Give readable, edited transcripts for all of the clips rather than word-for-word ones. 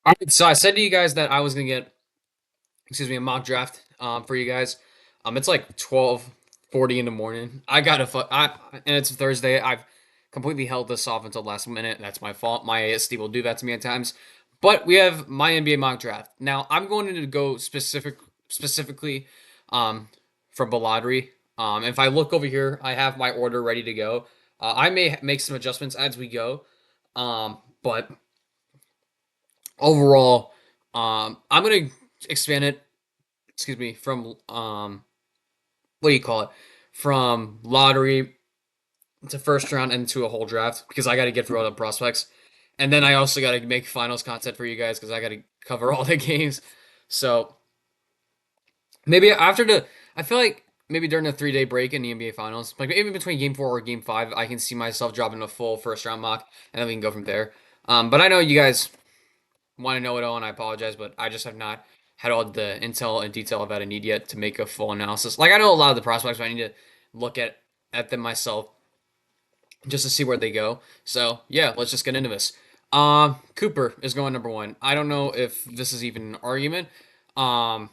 Alright, so I said to you guys that I was gonna get, excuse me, a mock draft for you guys. It's like 12:40 in the morning. I gotta and it's Thursday. I've completely held this off until the last minute. That's my fault. My ASD will do that to me at times. But we have my NBA mock draft. Now I'm going to go specifically from Baladri. If I look over here, I have my order ready to go. I may make some adjustments as we go. But overall, I'm gonna expand it. Excuse me, from what do you call it? From lottery to first round into a whole draft because I got to get through all the prospects, and then I also got to make finals content for you guys because I got to cover all the games. So maybe after the, I feel like maybe during the 3 day break in the NBA finals, like maybe between game four or game five, I can see myself dropping a full first round mock, and then we can go from there. But I know you guys want to know it all, and I apologize, but I just have not had all the intel and detail about a need yet to make a full analysis. Like I know a lot of the prospects, but I need to look at them myself just to see where they go. So yeah, let's just get into this. Cooper is going number one. I don't know if this is even an argument. Um,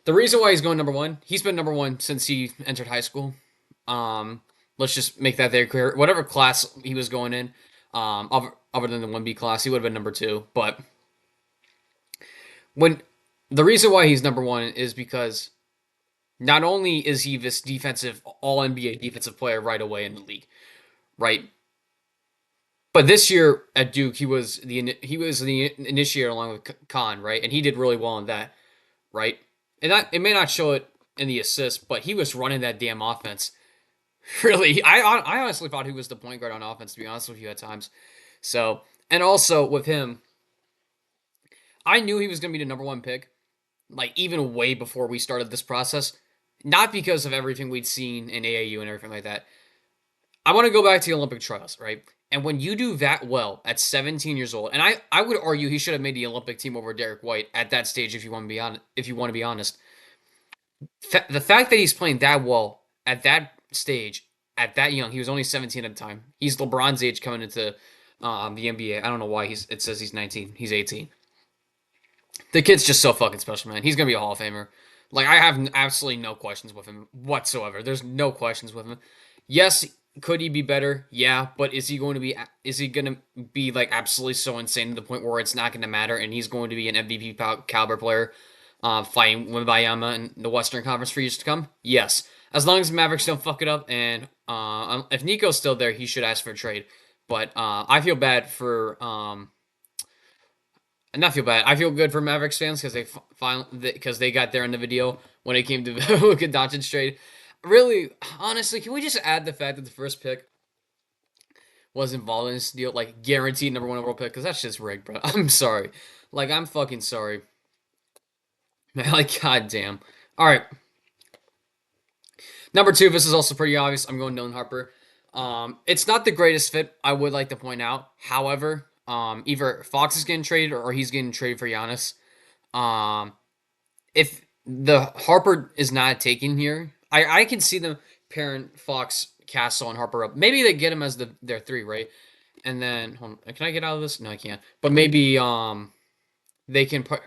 the reason why he's going number one, he's been number one since he entered high school. Um, let's just make that very clear. Whatever class he was going in, other than the 1B class, he would have been number two. But when the reason why he's number one is because not only is he this defensive all NBA defensive player right away in the league, right? But this year at Duke, he was the initiator along with Khan, right? And he did really well in that, right? And that it may not show it in the assists, but he was running that damn offense. Really, I honestly thought he was the point guard on offense. To be honest with you, at times. So, and also with him, I knew he was going to be the number one pick, like even way before we started this process. Not because of everything we'd seen in AAU and everything like that. I want to go back to the Olympic trials, right? And when you do that well at 17 years old, and I would argue he should have made the Olympic team over Derek White at that stage if you want to be honest. If you want to be honest, the fact that he's playing that well at that stage, at that young, he was only 17 at the time. He's LeBron's age coming into the NBA. I don't know why it says he's 19. He's 18. The kid's just so fucking special, man. He's gonna be a Hall of Famer. Like I have absolutely no questions with him whatsoever. There's no questions with him. Yes, could he be better? Yeah, but is he going to be? Is he going to be like absolutely so insane to the point where it's not going to matter, and he's going to be an MVP caliber player, fighting Wembayama in the Western Conference for years to come? Yes, as long as the Mavericks don't fuck it up, and if Nico's still there, he should ask for a trade. But I feel bad for not feel bad. I feel good for Mavericks fans because they got there in the video when it came to Luka Doncic trade. Really, honestly, can we just add the fact that the first pick was involved in this deal, like guaranteed number one overall pick? Because that's just rigged, bro. I'm sorry. Like I'm fucking sorry. Man, like goddamn. All right, number two. This is also pretty obvious. I'm going Dylan Harper. It's not the greatest fit. I would like to point out. However, either Fox is getting traded or he's getting traded for Giannis. Um, if the Harper is not taken here, I can see them pairing Fox, Castle, and Harper up. Maybe they get him as their three, right? And then hold on, can I get out of this? No, I can't. But maybe they can put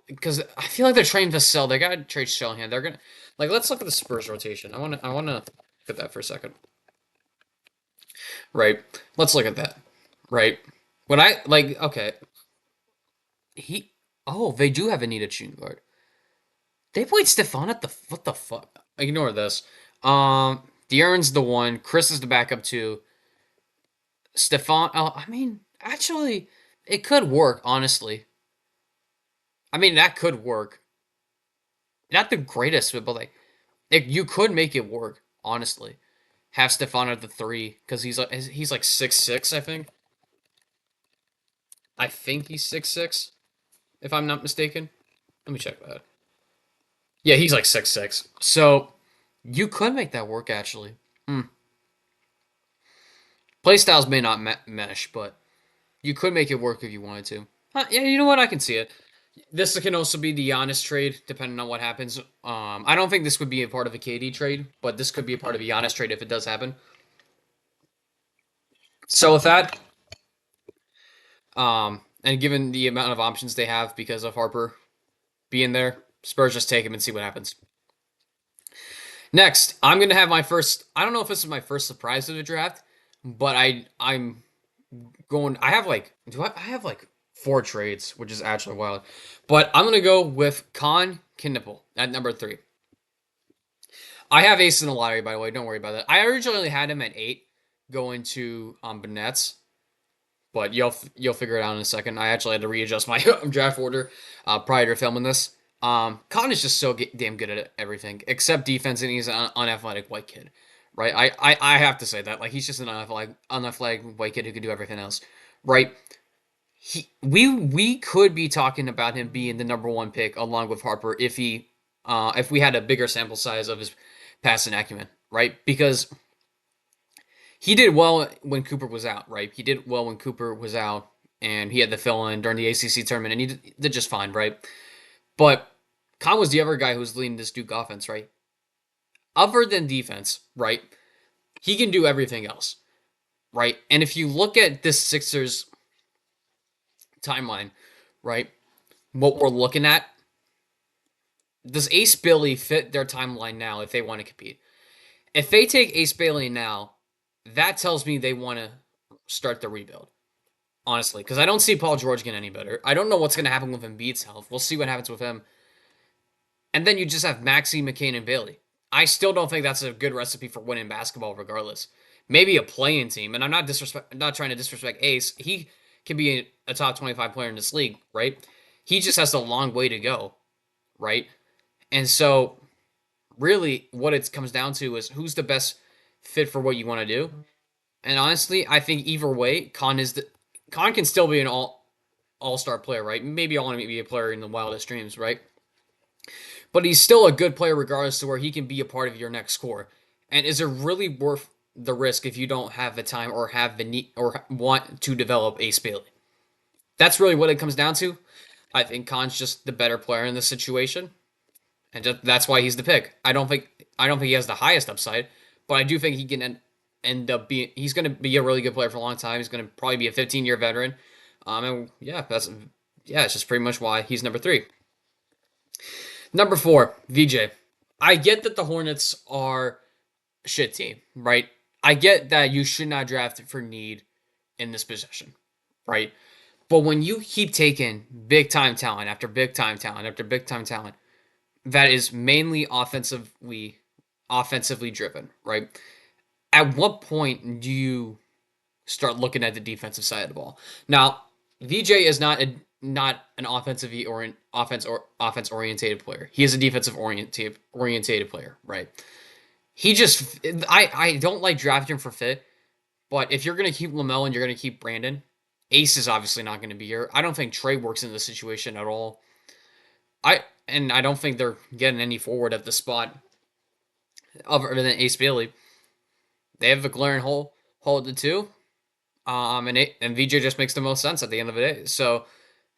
because I feel like they're trying to sell. They gotta trade Shellhand. They're gonna like let's look at the Spurs rotation. I wanna look at that for a second. Right. Let's look at that. Right. When I like okay, he oh, they do have a needed shooting guard. They played Stefan at the what the fuck? Ignore this. De'Aaron's the one. Chris is the backup too. Stefan. Oh, I mean, actually, it could work. Honestly, I mean that could work. Not the greatest, but like you could make it work. Honestly, have Stefan at the three because he's like 6'6". I think he's 6'6", if I'm not mistaken. Let me check that. Yeah, he's like 6'6". So you could make that work actually. Hmm. Playstyles may not mesh, but you could make it work if you wanted to. Yeah, you know what? I can see it. This can also be the Giannis trade, depending on what happens. I don't think this would be a part of a KD trade, but this could be a part of a Giannis trade if it does happen. So with that, And given the amount of options they have because of Harper being there, Spurs just take him and see what happens. Next, I'm gonna have my first. I don't know if this is my first surprise of the draft, but I'm going. I have like do I have like four trades, which is actually wild. But I'm gonna go with Con Knipple at number 3. I have Ace in the lottery, by the way. Don't worry about that. I originally had him at 8, going to Benets, but you'll figure it out in a second. I actually had to readjust my draft order prior to filming this. Con is just so damn good at everything except defense, and he's an unathletic white kid, right? I have to say that like he's just an unathletic white kid who can do everything else, right? We could be talking about him being the number 1 pick along with Harper if we had a bigger sample size of his passing acumen, right? Because he did well when Cooper was out, right? He did well when Cooper was out, and he had the fill in during the ACC tournament, and he did just fine, right? But Con was the other guy who was leading this Duke offense, right? Other than defense, right? He can do everything else, right? And if you look at this Sixers timeline, right? What we're looking at, does Ace Bailey fit their timeline now if they want to compete? If they take Ace Bailey now, that tells me they want to start the rebuild. Honestly, because I don't see Paul George getting any better. I don't know what's going to happen with Embiid's health. We'll see what happens with him. And then you just have Maxey, McCain, and Bailey. I still don't think that's a good recipe for winning basketball regardless. Maybe a playing team, and I'm not trying to disrespect Ace. He can be a top 25 player in this league, right? He just has a long way to go, right? And so really what it comes down to is who's the best fit for what you want to do. And honestly, I think either way, Con can still be an all-star player, right? Maybe I want to be a player in the wildest dreams, right? But he's still a good player regardless to where he can be a part of your next core. And is it really worth the risk if you don't have the time or have the need or want to develop Ace Bailey? That's really what it comes down to. I think Con's just the better player in this situation, and that's why he's the pick. I don't think he has the highest upside, but I do think he can end up being. He's going to be a really good player for a long time. He's going to probably be a 15-year veteran. And it's just pretty much why he's number 3. Number 4, VJ. I get that the Hornets are a shit team, right? I get that you should not draft for need in this position, right? But when you keep taking big time talent after big time talent after big time talent, that is mainly offensively driven, right? At what point do you start looking at the defensive side of the ball? Now, VJ is not an offense orientated player. He is a defensive orientated player, right? I don't like drafting him for fit, but if you're gonna keep LaMelo and you're gonna keep Brandon, Ace is obviously not gonna be here. I don't think Trey works in this situation at all. I don't think they're getting any forward at the spot other than Ace Bailey. They have a glaring hole at the 2. And VJ just makes the most sense at the end of the day. So,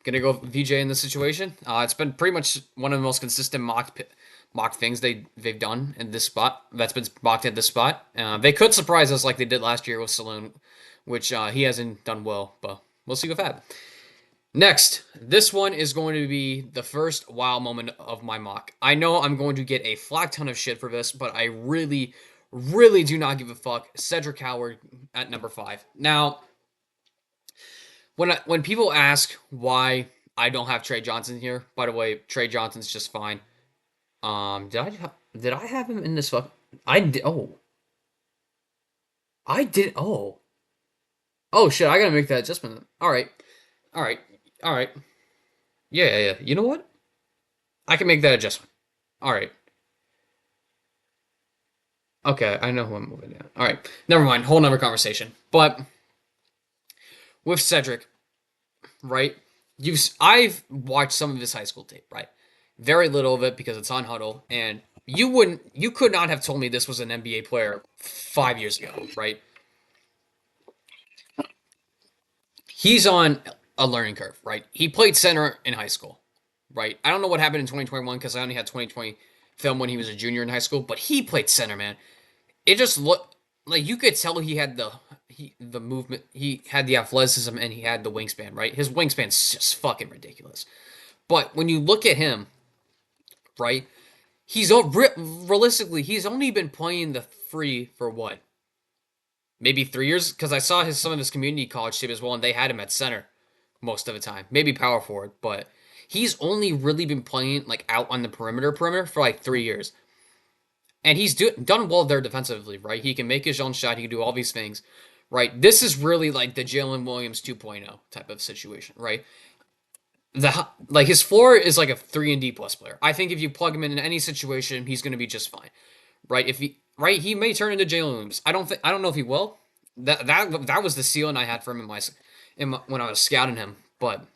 gonna go VJ in this situation. It's been pretty much one of the most consistent mock things they've done in this spot. That's been mocked at this spot. They could surprise us like they did last year with Saloon, which he hasn't done well, but we'll see with that. Next, this one is going to be the first wow moment of my mock. I know I'm going to get a flat ton of shit for this, but I really, really do not give a fuck. Cedric Howard at number 5. Now, when people ask why I don't have Trey Johnson here, by the way, Trey Johnson's just fine. Did I have him in this fuck? I did. Oh, I did. Oh shit! I gotta make that adjustment. All right. Yeah. You know what? I can make that adjustment. All right. Okay, I know who I'm moving down. All right, never mind. Whole nother conversation. But with Cedric, right? I've watched some of his high school tape, right? Very little of it because it's on Huddle, and you could not have told me this was an NBA player 5 years ago, right? He's on a learning curve, right? He played center in high school, right? I don't know what happened in 2021 because I only had 2020 film when he was a junior in high school, but he played center, man. It just looked like you could tell he had the movement, he had the athleticism, and he had the wingspan, right? His wingspan's just fucking ridiculous. But when you look at him, right, realistically, he's only been playing the free for what, maybe 3 years? Because I saw some of his community college team as well, and they had him at center most of the time, maybe power forward, but he's only really been playing like out on the perimeter for like 3 years. And done well there defensively, right? He can make his own shot. He can do all these things, right? This is really like the Jalen Williams 2.0 type of situation, right? Like his floor is like a 3 and D plus player. I think if you plug him in any situation, he's going to be just fine, right? If he right, he may turn into Jalen Williams. I don't know if he will. That was the ceiling I had for him when I was scouting him, but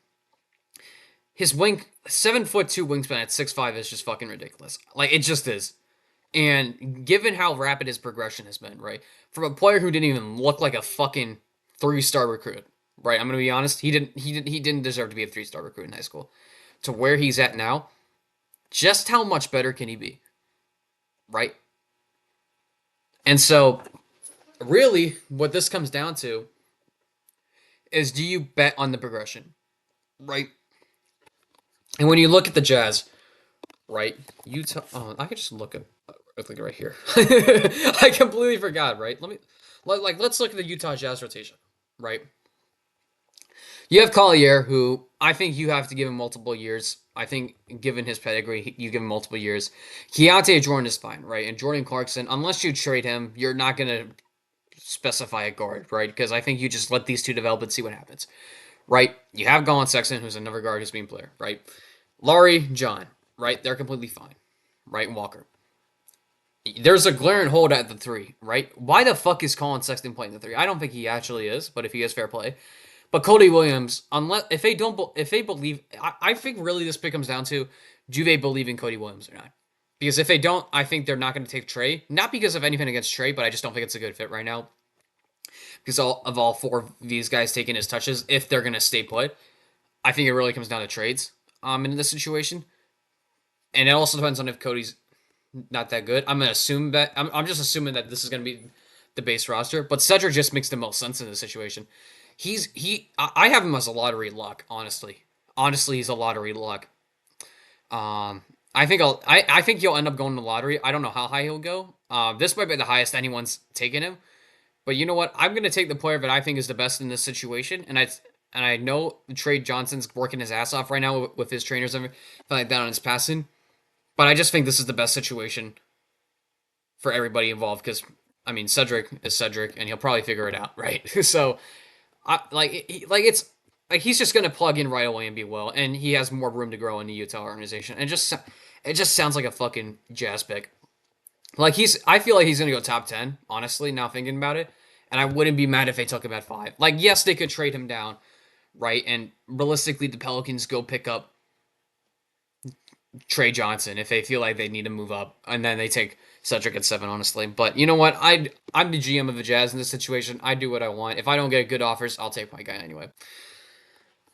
his 7'2" wingspan at 6'5" is just fucking ridiculous. Like it just is. And given how rapid his progression has been, right, from a player who didn't even look like a fucking 3-star recruit, right? I'm gonna be honest. He didn't deserve to be a 3-star recruit in high school. To where he's at now, just how much better can he be, right? And so, really, what this comes down to is, do you bet on the progression, right? And when you look at the Jazz, right, Utah. Oh, I could just look at right here. I completely forgot. Right, let's look at the Utah Jazz rotation. Right, you have Collier, who I think you have to give him multiple years. I think, given his pedigree, you give him multiple years. Keontae Jordan is fine, right? And Jordan Clarkson, unless you trade him, you're not gonna specify a guard, right? Because I think you just let these two develop and see what happens, right? You have Colin Sexton, who's another guard who's being player, right? Laurie, John, right? They're completely fine, right? And Walker. There's a glaring hold at the three, right? Why the fuck is Colin Sexton playing the three? I don't think he actually is, but if he is, fair play. But Cody Williams, unless if they believe, I think really this pick comes down to, do they believe in Cody Williams or not? Because if they don't, I think they're not going to take Trey. Not because of anything against Trey, but I just don't think it's a good fit right now. Because all four of these guys taking his touches, if they're going to stay put, I think it really comes down to trades. In this situation, and it also depends on if Cody's not that good. I'm gonna assume that I'm just assuming that this is gonna be the base roster. But Cedric just makes the most sense in this situation. I have him as a lottery luck, honestly. Honestly, he's a lottery luck. I think he'll end up going to the lottery. I don't know how high he'll go. This might be the highest anyone's taken him. But you know what? I'm gonna take the player that I think is the best in this situation, and I know Trey Johnson's working his ass off right now with his trainers and everything like that on his passing. But I just think this is the best situation for everybody involved because, I mean, Cedric is Cedric, and he'll probably figure it out, right? So, it's like he's just gonna plug in right away and be well, and he has more room to grow in the Utah organization. And it just sounds like a fucking Jazz pick. Like I feel like he's gonna go top 10. Honestly, now thinking about it, and I wouldn't be mad if they took him at 5. Like, yes, they could trade him down, right? And realistically, the Pelicans go pick up Trey Johnson if they feel like they need to move up, and then they take Cedric at 7, honestly. But you know what? I'm the GM of the Jazz in this situation. I do what I want. If I don't get good offers, I'll take my guy anyway.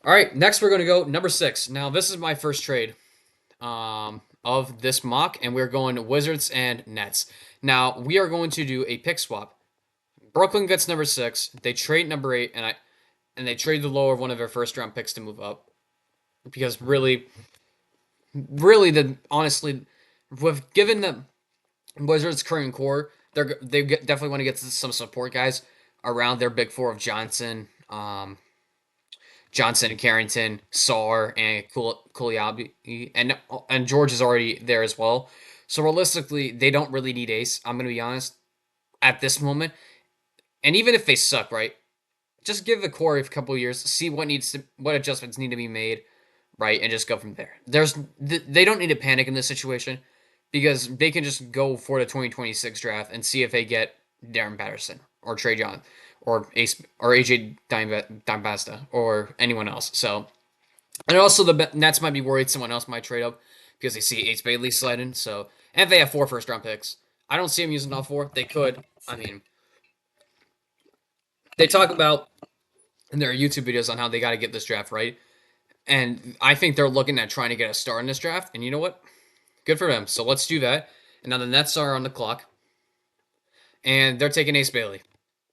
All right, next we're going to go number 6. Now, this is my first trade of this mock, and we're going Wizards and Nets. Now, we are going to do a pick swap. Brooklyn gets number 6. They trade number 8, and they trade the lower of one of their first round picks to move up. Because really, honestly, with given the Wizards' current core, they definitely want to get some support guys around their big four of Johnson, Carrington, Sarr, and Kuliabi, and George is already there as well. So realistically, they don't really need Ace. I'm gonna be honest at this moment. And even if they suck, right, just give the core a couple years, see what adjustments need to be made, right, and just go from there. They don't need to panic in this situation because they can just go for the 2026 draft and see if they get Darren Patterson or Trey John or Ace or AJ Dimebasta or anyone else. So, and also the Nets might be worried someone else might trade up because they see Ace Bailey sliding. So, and they have 4 first round picks. I don't see them using all 4. They could. I mean, they talk about in their YouTube videos on how they got to get this draft right. And I think they're looking at trying to get a star in this draft. And you know what? Good for them. So let's do that. And now the Nets are on the clock. And they're taking Ace Bailey.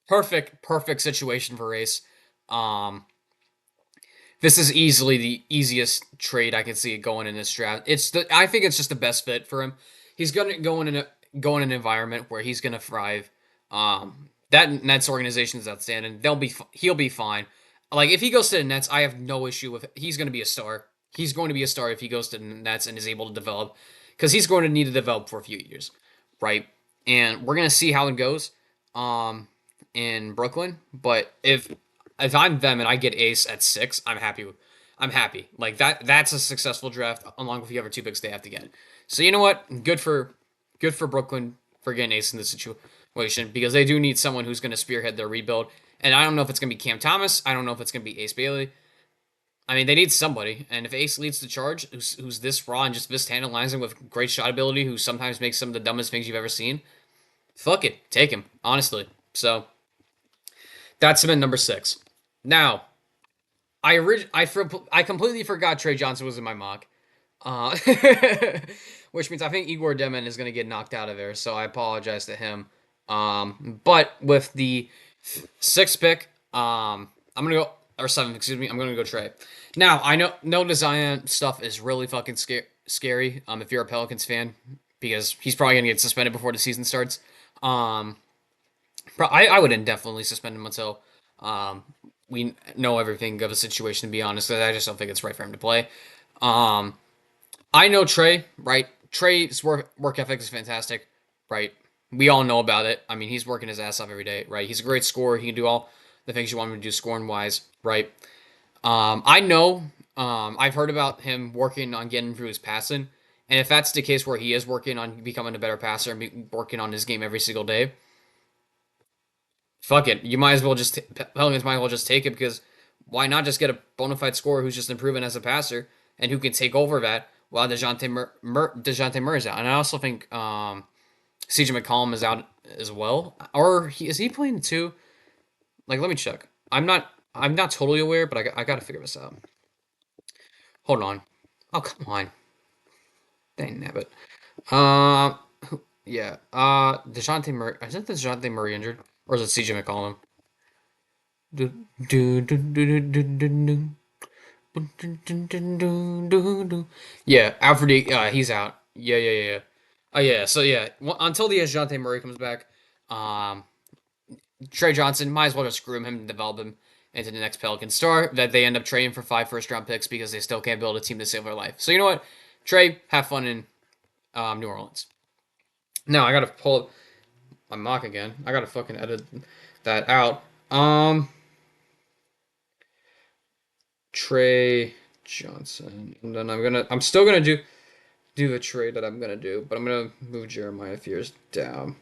perfect situation for Ace. Um, this is easily the easiest trade I can see it going in this draft. I think it's just the best fit for him. He's gonna go in an environment where he's gonna thrive. That Nets organization is outstanding. He'll be fine. Like if he goes to the Nets, I have no issue with it. He's gonna be a star. He's going to be a star if he goes to the Nets and is able to develop, because he's going to need to develop for a few years, right? And we're gonna see how it goes, um, in Brooklyn. But if I'm them and I get Ace at 6, I'm happy. I'm happy. Like that. That's a successful draft, along with the other two picks they have to get. So you know what? Good for Brooklyn for getting Ace in this situation, because they do need someone who's going to spearhead their rebuild. And I don't know if it's going to be Cam Thomas. I don't know if it's going to be Ace Bailey. I mean, they need somebody. And if Ace leads the charge, who's this raw and just this tantalizing with great shot ability, who sometimes makes some of the dumbest things you've ever seen, fuck it, take him. Honestly. So that's him at number 6. Now, I completely forgot Trey Johnson was in my mock, uh, which means I think Igor Demin is going to get knocked out of there. So I apologize to him. But with the sixth pick, I'm gonna go, or seventh, excuse me. I'm gonna go Trey. Now I know no design stuff is really fucking scary. If you're a Pelicans fan, because he's probably gonna get suspended before the season starts. Um, I would indefinitely suspend him until um, we know everything of the situation. To be honest, I just don't think it's right for him to play. Um, I know Trey, right? Trey's work ethic is fantastic, right? We all know about it. I mean, he's working his ass off every day, right? He's a great scorer. He can do all the things you want him to do scoring wise, right? I know. I've heard about him working on getting through his passing, and if that's the case where he is working on becoming a better passer and working on his game every single day, fuck it. You might as well Pelicans might as well just take it, because why not just get a bona fide scorer who's just improving as a passer and who can take over that while Dejounte Murray's out. And I also think CJ McCollum is out as well, or is he playing too? Like, let me check. I'm not totally aware, but I got to figure this out. Hold on. Oh, come on. Dang nabbit. Uh, yeah. Dejounte Murray. Isn't Dejounte Murray injured, or is it CJ McCollum? Do, do, do, do, do, do, do. Yeah, Alfred. He's out. Yeah. Oh yeah. So yeah, until the Dejounte Murray comes back, um, Trey Johnson might as well just groom him and develop him into the next Pelican star that they end up trading for 5 first-round picks, because they still can't build a team to save their life. So you know what, Trey, have fun in New Orleans. Now I gotta pull up my mock again. I gotta fucking edit that out. Trey Johnson, and then I'm still gonna do the trade that I'm gonna do, but I'm gonna move Jeremiah Fears down.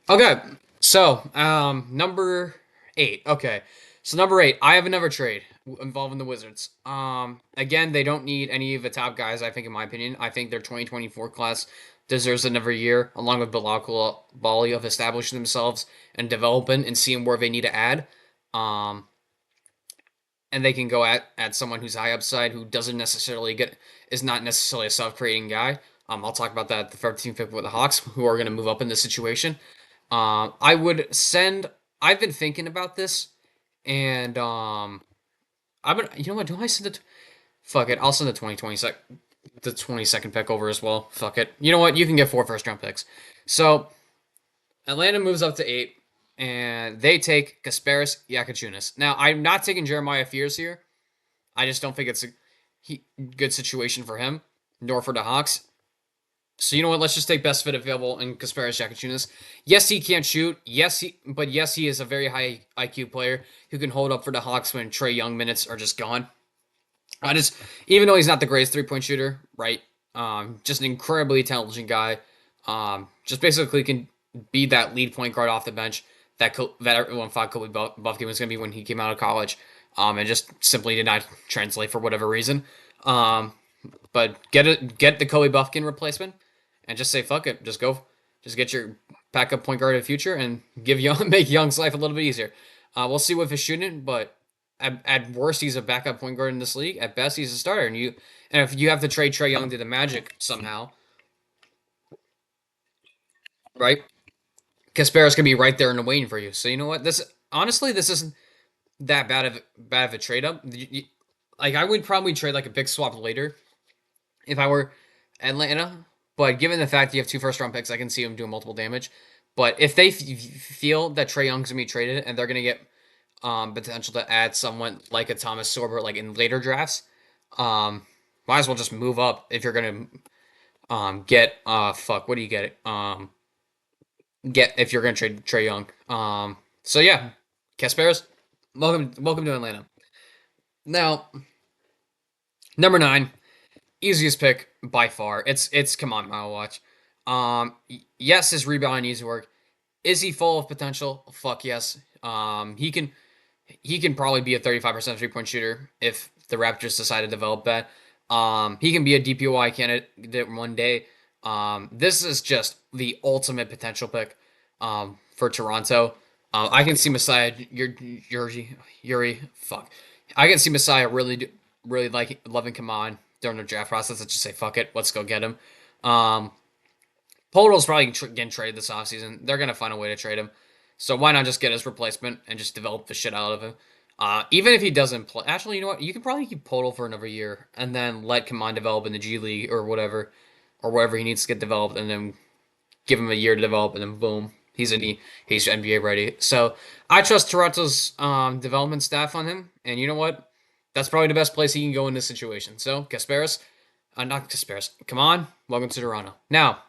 Okay, so number 8. Okay, so number 8, I have another trade involving the Wizards. Again, they don't need any of the top guys. I think, in my opinion, I think their 2024 class deserves another year, along with Bilal Coulibaly, of establishing themselves and developing and seeing where they need to add. Um, and they can go at someone who's high upside, who doesn't necessarily get is not necessarily a self creating guy. I'll talk about that at the 13th pick with the Hawks, who are going to move up in this situation. I would send. I've been thinking about this, and I'm gonna. You know what? Do I send it? Fuck it. I'll send the 22nd pick over as well. Fuck it. You know what? You can get 4 first-round picks. So Atlanta moves up to 8, and they take Kasparis Yakachunas. Now, I'm not taking Jeremiah Fears here. I just don't think it's a good situation for him, nor for the Hawks. So you know what? Let's just take best fit available in Kasparis Yakachunas. Yes, he can't shoot. But yes, he is a very high IQ player who can hold up for the Hawks when Trey Young minutes are just gone. Even though he's not the greatest 3-point shooter, right? Just an incredibly intelligent guy. Just basically can be that lead point guard off the bench that everyone thought Kobe Buffkin was going to be when he came out of college. And just simply did not translate for whatever reason. But get the Kobe Buffkin replacement, and just say fuck it, just get your backup point guard of the future, and make Young's life a little bit easier. We'll see what he's shooting, but at worst he's a backup point guard in this league. At best he's a starter, and if you have to trade Trey Young to the Magic somehow, right? Kasparov's gonna be right there and waiting for you. So you know what? This honestly, this isn't that bad of a trade up. Like I would probably trade like a big swap later if I were Atlanta. But given the fact that you have two first round picks, I can see them doing multiple damage. But if they feel that Trae Young's gonna be traded and they're gonna get potential to add someone like a Thomas Sorber like in later drafts, might as well just move up if you're gonna get fuck what do you get get if you're gonna trade Trae Young. So yeah, Kasparov's welcome to Atlanta. Now number 9, easiest pick by far. It's come on, Mile Watch. Yes, his rebounding needs to work. Is he full of potential? Fuck yes. He can probably be a 35% 3-point shooter if the Raptors decide to develop that. He can be a DPOY candidate one day. This is just the ultimate potential pick for Toronto. I can see Messiah Yuri. Fuck. I can see Messiah really like loving come on during the draft process. Let's just say fuck it. Let's go get him. Um, Polito's probably getting traded this offseason. They're gonna find a way to trade him. So why not just get his replacement and just develop the shit out of him? Even if he doesn't play, actually, you know what? You can probably keep Poto for another year and then let Kaman develop in the G League or wherever he needs to get developed, and then give him a year to develop, and then boom, he's NBA ready. So I trust Toronto's development staff on him, and you know what? That's probably the best place he can go in this situation. So Kasparis, not Kasparis. Come on, welcome to Toronto. Now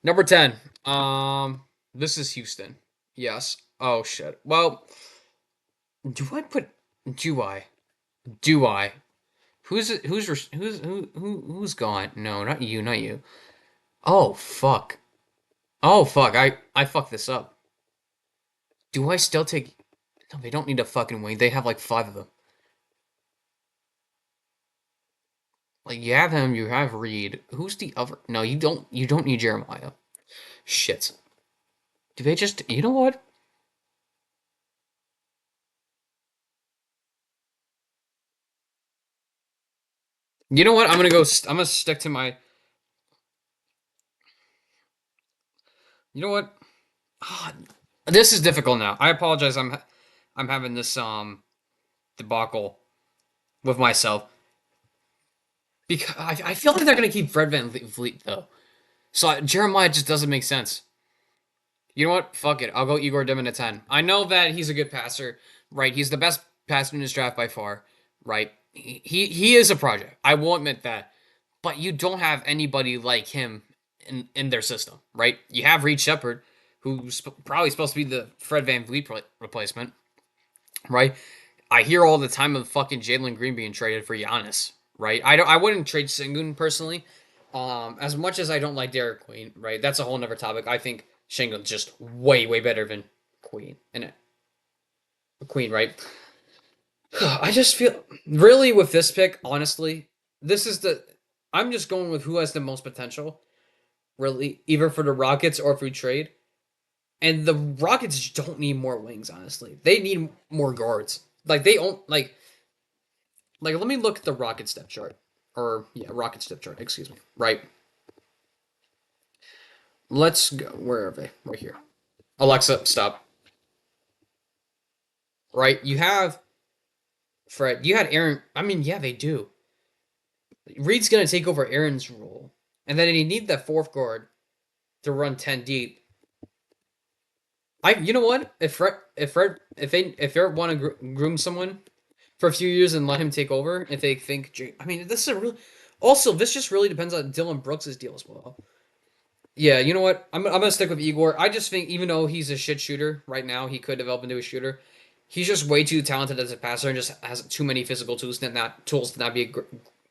number 10. This is Houston. Yes. Oh shit. Well, do I put? Do I? Do I? Who's gone? No, not you. Not you. Oh fuck. Oh fuck. I fucked this up. Do I still take? No, they don't need a fucking wing. They have like 5 of them. Like you have him. You have Reed. Who's the other? No, you don't. You don't need Jeremiah. Shit. Do they just? You know what? You know what? I'm gonna go. I'm gonna stick to my. You know what? Ah, this is difficult now. I apologize. I'm having this debacle with myself because I feel like they're gonna keep Fred Van Vliet though. So Jeremiah just doesn't make sense. You know what? Fuck it. I'll go Igor Dimin at 10. I know that he's a good passer, right? He's the best passer in his draft by far, right? He is a project. I will admit that. But you don't have anybody like him in their system, right? You have Reed Shepard, who's probably supposed to be the Fred Van Vliet replacement, right? I hear all the time of fucking Jalen Green being traded for Giannis, right? I wouldn't trade Sengun personally. As much as I don't like Derek Queen, right? That's a whole nother topic. I think Sengun's just way better than Queen and Queen, right? I just feel really with this pick, honestly, this is the I'm just going with who has the most potential, really, either for the Rockets or for trade. And the Rockets don't need more wings, honestly. They need more guards. Like they don't like let me look at the Rocket step chart. Or yeah, Rocket step chart, excuse me. Right. Let's go. Where are they? Right here. Alexa, stop. Right. You have Fred. You had Aaron. I mean, yeah, they do. Reed's gonna take over Aaron's role. And then you need that fourth guard to run 10 deep. You know what? If they want to groom someone for a few years and let him take over, if they think, I mean, this is a real. Also, this just really depends on Dylan Brooks' deal as well. Yeah, you know what? I'm gonna stick with Igor. I just think even though he's a shit shooter right now, he could develop into a shooter. He's just way too talented as a passer and just has too many physical tools to not be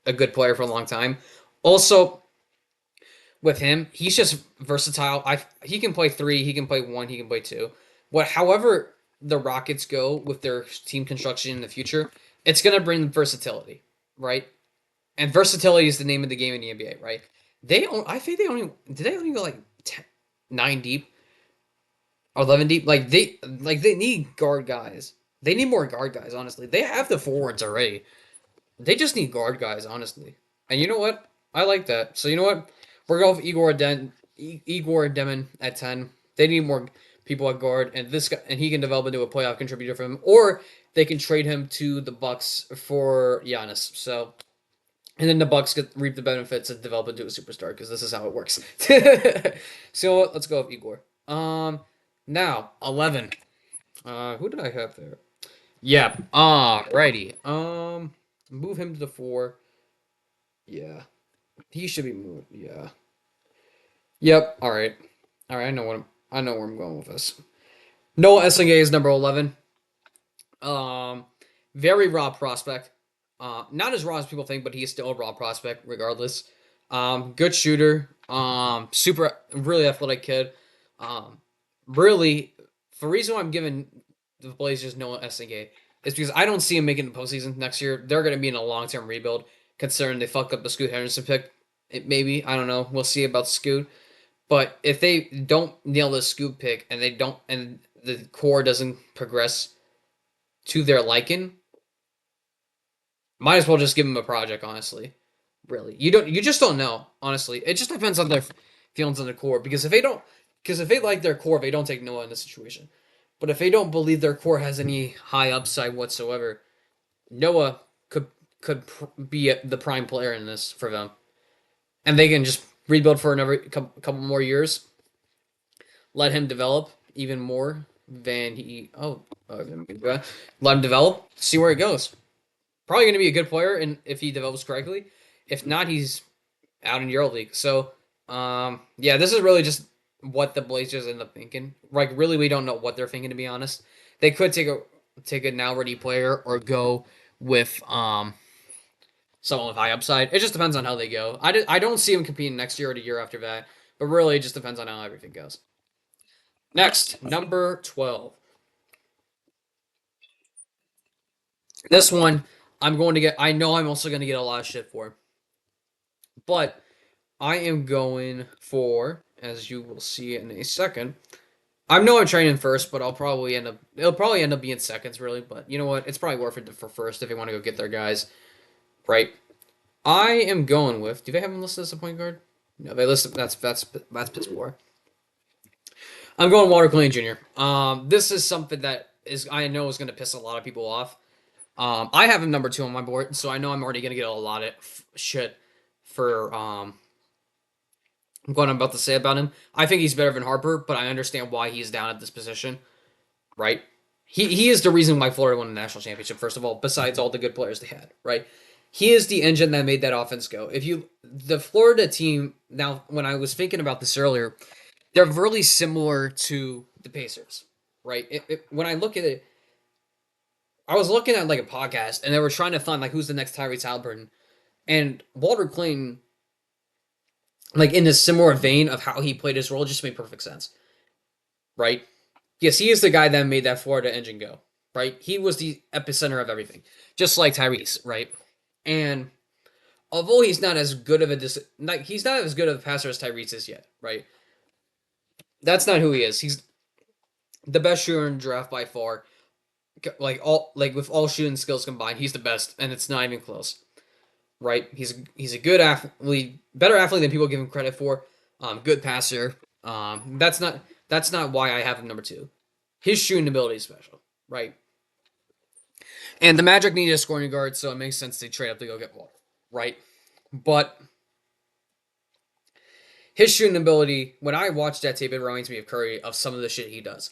a good player for a long time. Also, with him, he's just versatile. He can play 3, he can play 1, he can play 2. However the Rockets go with their team construction in the future, it's gonna bring versatility, right? And versatility is the name of the game in the NBA, right? I think they only go like 9 deep or 11 deep. They need guard guys. They need more guard guys. Honestly, they have the forwards already. They just need guard guys, honestly. And you know what? I like that. So you know what? We're going with Igor Demon at 10. They need more people at guard, and this guy, and he can develop into a playoff contributor for them, or they can trade him to the Bucks for Giannis. So, and then the Bucks get reap the benefits and develop into a superstar because this is how it works. So let's go with Igor. Now 11. Who did I have there? Yeah. Righty. Move him to the 4. Yeah, he should be moved. Yeah. Yep. All right. All right. I know where I'm going with this. Noah Esslinger is number 11. Um, very raw prospect. Not as raw as people think, but he's still a raw prospect regardless. Good shooter. Super, really athletic kid. Um, really, the reason why I'm giving the Blazers Noah Esslinger is because I don't see him making the postseason next year. They're going to be in a long-term rebuild, considering they fucked up the Scoot Henderson pick. Maybe, I don't know. We'll see about Scoot. But if they don't nail the Scoot pick and they don't, and the core doesn't progress to their liking, might as well just give them a project. Honestly, really, you just don't know. Honestly, it just depends on their feelings on the core. Because if they like their core, they don't take Noah in this situation. But if they don't believe their core has any high upside whatsoever, Noah could be the prime player in this for them, and they can just rebuild for another couple more years. Let him develop even more than he. Let him develop. See where it goes. Probably going to be a good player, and if he develops correctly. If not, he's out in EuroLeague. So, yeah, this is really just what the Blazers end up thinking. Like, really, we don't know what they're thinking, to be honest. They could take a now ready player or go with someone with high upside. It just depends on how they go. I don't see him competing next year or the year after that, but really, it just depends on how everything goes. Next, number 12. This one, I'm going to get. I know I'm also going to get a lot of shit for, but I am going for, as you will see in a second. I know I'm training first, but I'll probably end up. It'll probably end up being seconds, really. But you know what? It's probably worth it for first if they want to go get their guys, right? I am going with. Do they have him listed as a point guard? No, they listed. That's Pittsburgh. I'm going Walter Clayton Jr. This is something that is I know is going to piss a lot of people off. I have him number 2 on my board, so I know I'm already going to get a lot of shit for what I'm about to say about him. I think he's better than Harper, but I understand why he's down at this position, right? He is the reason why Florida won the national championship, first of all, besides all the good players they had, right? He is the engine that made that offense go. The Florida team, now, when I was thinking about this earlier, they're really similar to the Pacers, right? When I look at it, I was looking at like a podcast and they were trying to find like who's the next Tyrese Halliburton, and Walter Clayton, like in a similar vein of how he played his role, just made perfect sense, right? Yes, he is the guy that made that Florida engine go, right? He was the epicenter of everything, just like Tyrese, right? And although he's not as good of he's not as good of a passer as Tyrese is yet, right? That's not who he is. He's the best shooter in the draft by far. Like with all shooting skills combined, he's the best, and it's not even close. Right? He's a good athlete, better athlete than people give him credit for. Good passer. That's not why I have him number 2. His shooting ability is special, right? And the Magic needed a scoring guard, so it makes sense they trade up to go get Walter, right? But his shooting ability, when I watch that tape, it reminds me of Curry of some of the shit he does,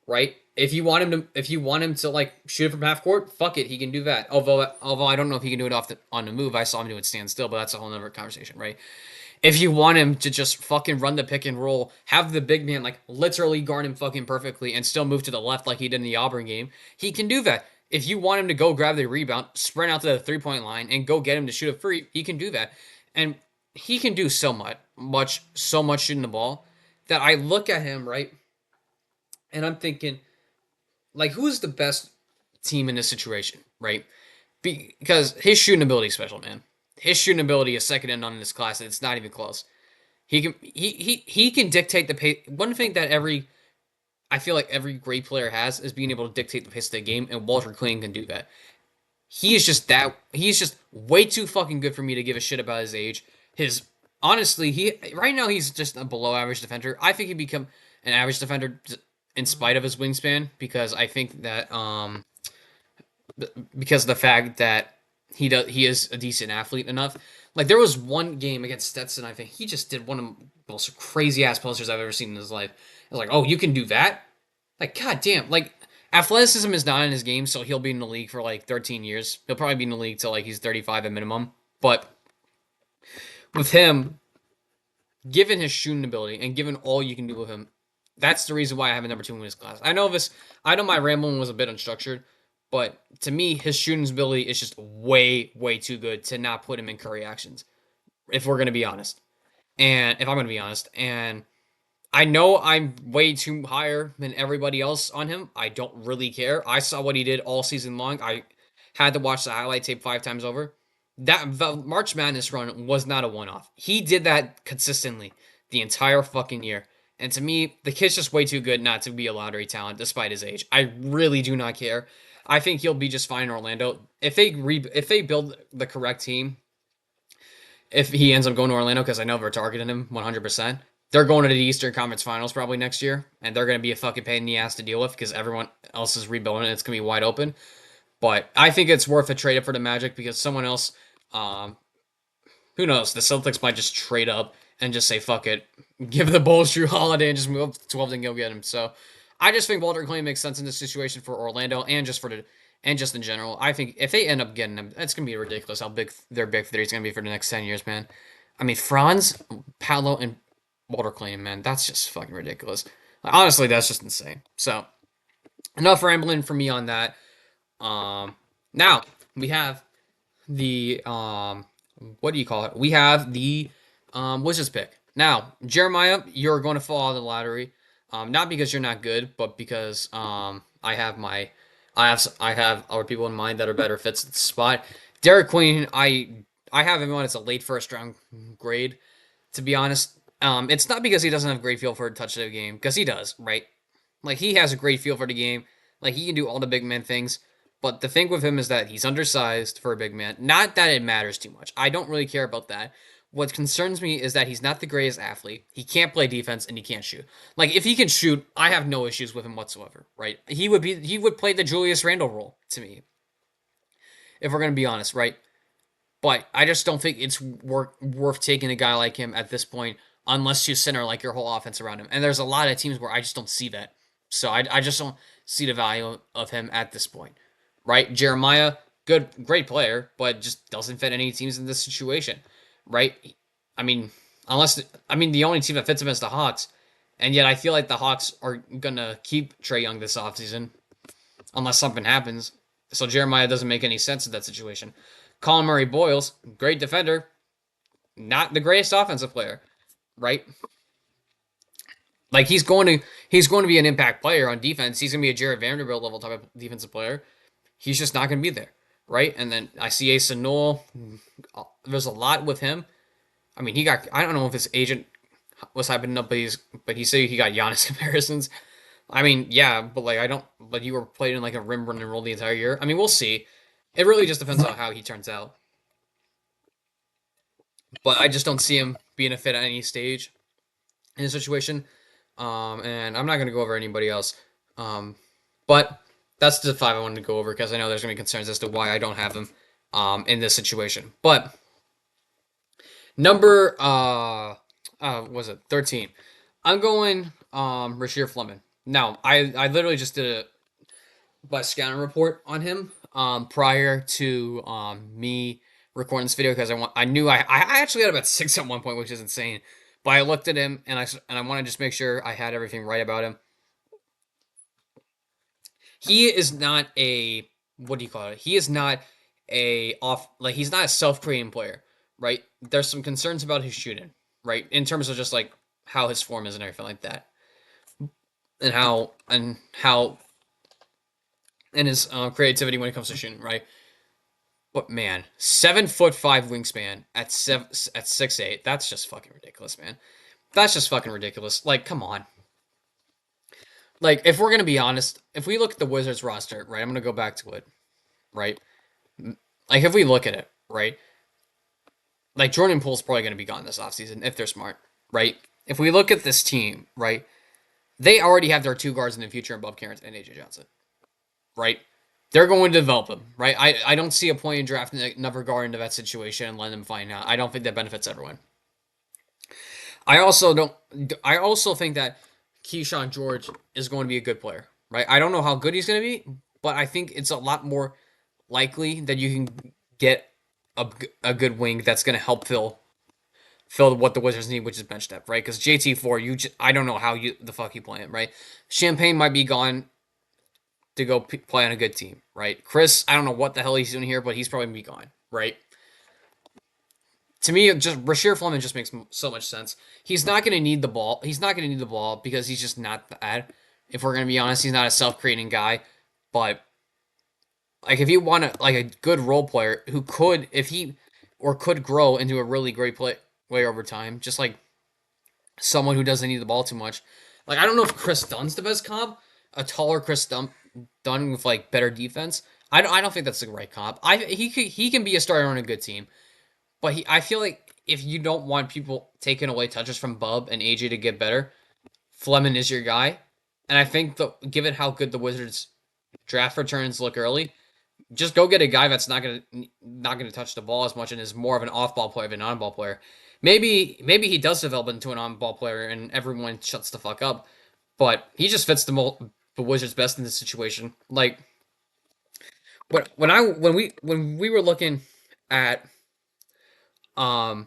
right? If you want him to like shoot it from half court, fuck it, he can do that. Although I don't know if he can do it on the move. I saw him do it standstill, but that's a whole other conversation, right? If you want him to just fucking run the pick and roll, have the big man like literally guard him fucking perfectly and still move to the left like he did in the Auburn game, he can do that. If you want him to go grab the rebound, sprint out to the 3-point line, and go get him to shoot a free, he can do that. And he can do so much shooting the ball that I look at him, right? And I'm thinking, like, who's the best team in this situation, right? Because his shooting ability is special, man. His shooting ability is second to none in this class, and it's not even close. He can dictate the pace. One thing that I feel like every great player has is being able to dictate the pace of the game, and Walter Clayton can do that. He's just way too fucking good for me to give a shit about his age. Right now he's just a below average defender. I think an average defender in spite of his wingspan, because I think that because of the fact that he is a decent athlete enough. Like there was one game against Stetson, I think he just did one of the most crazy ass posters I've ever seen in his life. It's like, oh, you can do that? Like, god damn, like athleticism is not in his game, so he'll be in the league for like 13 years. He'll probably be in the league till like he's 35 at minimum. But with him, given his shooting ability and given all you can do with him, that's the reason why I have a number two in this class. I know my rambling was a bit unstructured, but to me, his shooting ability is just way, way too good to not put him in Curry actions. If we're gonna be honest, and if I'm gonna be honest, and I know I'm way too higher than everybody else on him. I don't really care. I saw what he did all season long. I had to watch the highlight tape 5 times over. That the March Madness run was not a one-off. He did that consistently the entire fucking year. And to me, the kid's just way too good not to be a lottery talent despite his age. I really do not care. I think he'll be just fine in Orlando. If they build the correct team, if he ends up going to Orlando, because I know they're targeting him 100%. They're going to the Eastern Conference Finals probably next year, and they're going to be a fucking pain in the ass to deal with because everyone else is rebuilding it. It's going to be wide open. But I think it's worth a trade up for the Magic because someone else, um, who knows, the Celtics might just trade up and just say, fuck it, give the Bulls Drew Holiday and just move up to 12 and go get him. So I just think Walter Clayton makes sense in this situation for Orlando and just in general. I think if they end up getting him, it's gonna be ridiculous how big their big three is gonna be for the next 10 years, man. I mean, Franz, Paolo, and Walter Clayton, man, that's just fucking ridiculous. Like, honestly, that's just insane. So enough rambling for me on that. Now we have the what do you call it? We have the Wizards pick. Now, Jeremiah, you're going to fall out of the lottery. Not because you're not good, but because I have other people in mind that are better fits at the spot. Derek Queen, I have him on as a late first round grade. To be honest, it's not because he doesn't have a great feel for a touch of the game, because he does, right? Like he has a great feel for the game. Like he can do all the big man things. But the thing with him is that he's undersized for a big man. Not that it matters too much. I don't really care about that. What concerns me is that he's not the greatest athlete. He can't play defense and he can't shoot. Like if he can shoot, I have no issues with him whatsoever, right? He would play the Julius Randle role to me. If we're going to be honest, right? But I just don't think it's worth taking a guy like him at this point unless you center like your whole offense around him. And there's a lot of teams where I just don't see that. So I just don't see the value of him at this point, right? Jeremiah, great player, but just doesn't fit any teams in this situation, right? I mean, the only team that fits him is the Hawks, and yet I feel like the Hawks are gonna keep Trae Young this offseason unless something happens. So Jeremiah doesn't make any sense in that situation. Colin Murray Boyles, great defender, not the greatest offensive player, right? Like he's going to be an impact player on defense. He's gonna be a Jared Vanderbilt level type of defensive player. He's just not gonna be there, right? And then I see Asa Noel. There's a lot with him. I mean, I don't know if his agent was hyping up, but he said he got Giannis comparisons. I mean, yeah, but like I don't. But you were playing in like a rim run and roll the entire year. I mean, we'll see. It really just depends on how he turns out. But I just don't see him being a fit at any stage in this situation. And I'm not going to go over anybody else. But that's the five I wanted to go over because I know there's going to be concerns as to why I don't have him in this situation. But number was it 13? I'm going Rasheer Fleming. Now, I literally just did a by scouting report on him prior to me recording this video because I knew I actually had about six at one point, which is insane. But I looked at him and I want to just make sure I had everything right about him. He is not a what do you call it? He is not he's not a self-creating player, right? There's some concerns about his shooting, right? In terms of just like how his form is and everything like that. And how and his creativity when it comes to shooting, right? But man, 7'5" wingspan at 6'8". That's just fucking ridiculous, man. That's just fucking ridiculous. Like, come on. Like, if we're gonna be honest, if we look at the Wizards roster, right? I'm gonna go back to it, right? Like, if we look at it, right? Like, Jordan Poole's probably gonna be gone this offseason if they're smart, right? If we look at this team, right? they already have their two guards in the future above Carrington and AJ Johnson, right? They're going to develop them, right? I don't see a point in drafting another guard into that situation and letting them find out. I don't think that benefits everyone. I also don't. I also think that Keyshawn George is going to be a good player, right? I don't know how good he's going to be, but I think it's a lot more likely that you can get a good wing that's going to help fill what the Wizards need, which is bench depth, right? Because JT4, I don't know how the fuck you play him, right? Champagne might be gone to go play on a good team, right? Chris, I don't know what the hell he's doing here, but he's probably gonna be gone, right? To me, just Rasheer Fleming just makes so much sense. He's not going to need the ball. He's not going to need the ball because he's just not that. If we're going to be honest, he's not a self-creating guy. But like, if you want a good role player who could, if he or could grow into a really great player over time, just like someone who doesn't need the ball too much. Like, I don't know if Chris Dunn's the best comp. A taller Chris Dunn with like better defense. I don't think that's the right comp. He can be a starter on a good team. But I feel like if you don't want people taking away touches from Bub and AJ to get better, Fleming is your guy. And I think given how good the Wizards draft returns look early, just go get a guy that's not gonna touch the ball as much and is more of an off-ball player than an on-ball player. Maybe he does develop into an on-ball player and everyone shuts the fuck up, but he just fits the Wizards best in this situation. Like when we were looking at like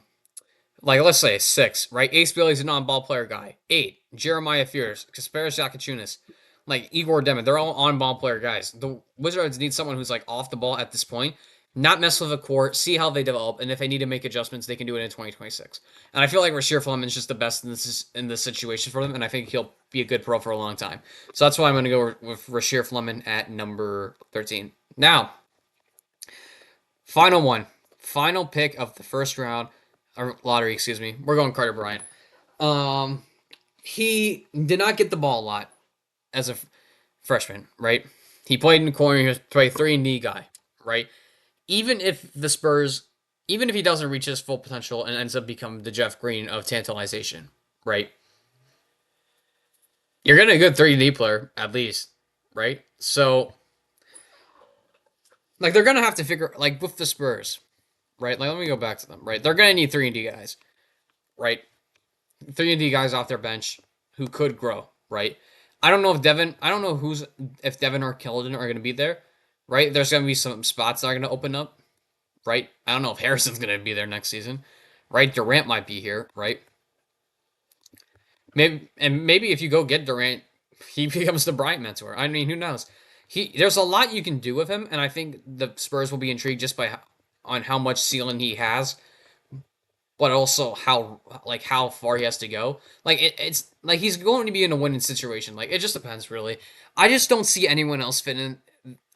let's say 6, right? Ace Bailey's a non-ball player guy. 8, Jeremiah Fears, Kasparis Yakachunas, like Igor Demon. They're all on-ball player guys. The Wizards need someone who's like off the ball at this point, not mess with the core, see how they develop, and if they need to make adjustments, they can do it in 2026. And I feel like Rasheer Fleming is just the best in this situation for them, and I think he'll be a good pro for a long time. So that's why I'm going to go with Rasheer Fleming at number 13. Now, final pick of the first round, or lottery, excuse me. We're going Carter Bryant. He did not get the ball a lot as a freshman, right? He played in the corner. He was played 3-and-D guy, right? Even if he doesn't reach his full potential and ends up becoming the Jeff Green of tantalization, right? You're getting a good 3-and-D player at least, right? So, like, they're gonna have to figure, like, with the Spurs, right? Like, let me go back to them, right? They're gonna need 3-and-D guys, right? 3-and-D guys off their bench who could grow, right? I don't know if Devin or Keldon are gonna be there, right? There's gonna be some spots that are gonna open up, right? I don't know if Harrison's gonna be there next season, right? Durant might be here, right? Maybe if you go get Durant, he becomes the Bryant mentor. I mean, who knows? There's a lot you can do with him, and I think the Spurs will be intrigued just on how much ceiling he has, but also how far he has to go. Like it's like he's going to be in a winning situation. Like it just depends, really. I just don't see anyone else fitting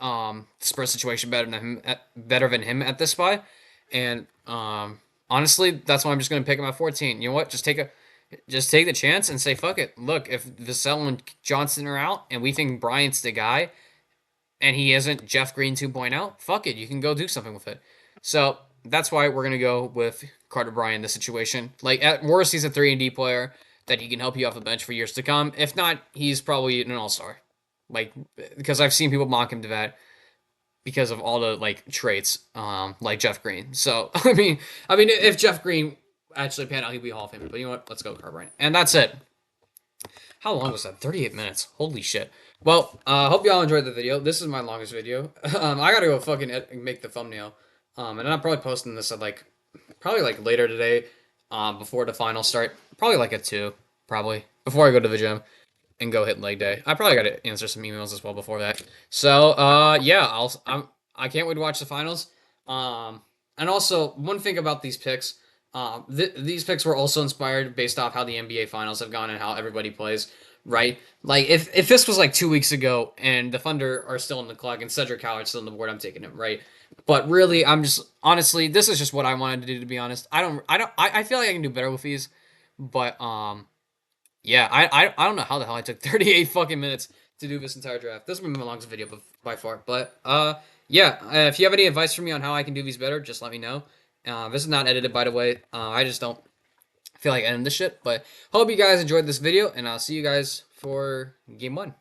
the Spurs situation better than him at this spot. And honestly, that's why I'm just going to pick him at 14. You know what? Just take the chance and say fuck it. Look, if Vassell and Johnson are out, and we think Bryant's the guy, and he isn't Jeff Green 2.0, fuck it. You can go do something with it. So that's why we're going to go with Carter Bryant in this situation. Like, at worst, he's a 3-and-D player that he can help you off the bench for years to come. If not, he's probably an all-star. Like, because I've seen people mock him to that because of all the, like, traits, like Jeff Green. So, I mean, if Jeff Green actually panned out, he'd be Hall of Famer. But you know what? Let's go Carter Bryant. And that's it. How long was that? 38 minutes. Holy shit. Well, hope y'all enjoyed the video. This is my longest video. I gotta go fucking make the thumbnail. And I'm probably posting this at probably later today, before the finals start. Probably at 2, probably, before I go to the gym and go hit leg day. I probably got to answer some emails as well before that. So, yeah, I can't wait to watch the finals. And also, one thing about these picks, these picks were also inspired based off how the NBA finals have gone and how everybody plays, right? Like, if this was 2 weeks ago and the Thunder are still in the clock and Cedric Howard's still on the board, I'm taking him, right? But really, honestly, this is just what I wanted to do, to be honest. I feel like I can do better with these, but, yeah, I don't know how the hell I took 38 fucking minutes to do this entire draft. This has been my longest video by far, but, yeah, if you have any advice for me on how I can do these better, just let me know. This is not edited, by the way. I just don't feel like editing this shit, but hope you guys enjoyed this video, and I'll see you guys for game one.